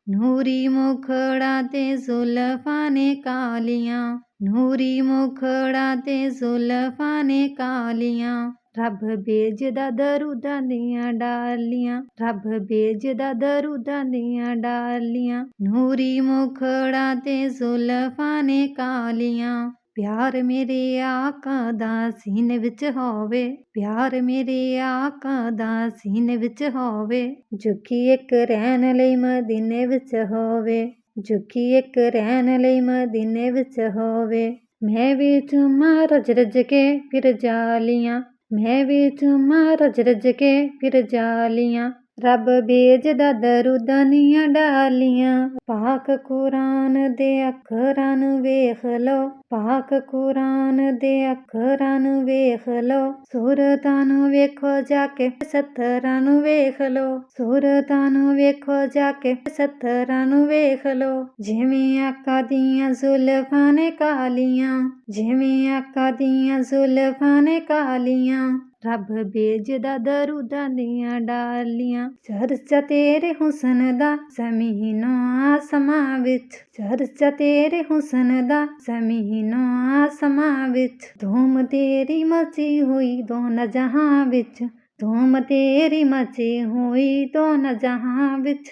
ਨੂਰੀ ਮੁਖੜਾ ਤੇ ਜ਼ੁਲਫਾਂ ਨੇ ਕਾਲੀਆਂ, ਨੂਰੀ ਮੁਖੜਾ ਤੇ ਜ਼ੁਲਫਾਂ ਨੇ ਕਾਲੀਆਂ। ਰੱਬ ਭੇਜਦਾ ਦਰੂਦਾਂ ਦੀਆਂ ਡਾਲੀਆਂ, ਰੱਬ ਭੇਜਦਾ ਦਰੂਦਾਂ ਦੀਆਂ ਡਾਲੀਆਂ। ਨੂਰੀ ਮੁਖੜਾ ਤੇ ਜ਼ੁਲਫਾਂ ਨੇ ਕਾਲੀਆਂ। ਪਿਆਰ ਮੇਰੇ ਆਕਾ ਦਾ ਸੀਨੇ ਵਿੱਚ ਹੋਵੇ, ਪਿਆਰ ਮੇਰੇ ਆਕਾ ਦਾ ਸੀਨੇ ਵਿੱਚ ਹੋਵੇ। ਝੁਕੀ ਇੱਕ ਰਹਿਣ ਲਈ ਮਦੀਨੇ ਵਿੱਚ ਹੋਵੇ, ਝੁਕੀ ਇੱਕ ਰਹਿਣ ਲਈ ਮਦੀਨੇ ਵਿੱਚ ਹੋਵੇ। ਮੈਂ ਵੀ ਚੁੰਮਾਂ ਰਜ ਰਜ ਕੇ ਫਿਰ ਜਾਲੀਆਂ, ਮੈਂ ਵੀ ਚੁੰਮਾਂ ਰਜ ਰਜ ਕੇ ਫਿਰ ਜਾਲੀਆਂ। ਰੱਬ ਭੇਜਦਾ ਦਰੂਦਾਂ ਦੀਆਂ ਡਾਲੀਆਂ। ਪਾਕ ਕੁਰਾਨ ਦੇ ਅੱਖਰਾਂ ਨੂੰ ਵੇਖ ਲਓ, ਪਾਕ ਕੁਰਾਨ ਦੇ ਅੱਖਰਾਂ ਨੂੰ ਵੇਖ ਲਓ। ਸੂਰਤਾਂ ਨੂੰ ਵੇਖੋ ਜਾ ਕੇ, ਸਤਰਾਂ ਨੂੰ ਵੇਖ ਲਓ, ਸੂਰਤਾਂ ਨੂੰ ਵੇਖੋ ਜਾ ਕੇ, ਸਤਰਾਂ ਨੂੰ ਵੇਖ ਲਓ। ਜਿਵੇਂ ਆਕਾ ਦੀਆਂ ਜ਼ੁਲਫਾਂ ਨੇ ਕਾਲੀਆਂ, ਜਿਵੇਂ ਆਕਾ ਦੀਆਂ ਜ਼ੁਲਫਾਂ ਨੇ ਕਾਲੀਆਂ। ਰੱਬ ਭੇਜਦਾ ਦਰੂਦਾਂ ਦੀਆਂ ਡਾਲੀਆਂ। ਚਰਚਾ ਤੇਰੇ ਹੁਸਨ ਦਾ ਜ਼ਮੀਨੋ ਆਸਮਾਂ ਵਿੱਚ, ਚਰਚਾ ਤੇਰੇ ਹੁਸਨ ਦਾ ਜ਼ਮੀਨੋ ਆਸਮਾਂ ਵਿੱਚ। ਧੂਮ ਤੇਰੀ ਮਚੀ ਹੋਈ ਦੋਨਾਂ ਜਹਾਂ ਵਿੱਚ, ਧੂਮ ਤੇਰੀ ਮਚੀ ਹੋਈ ਦੋਨਾਂ ਜਹਾਂ ਵਿੱਚ।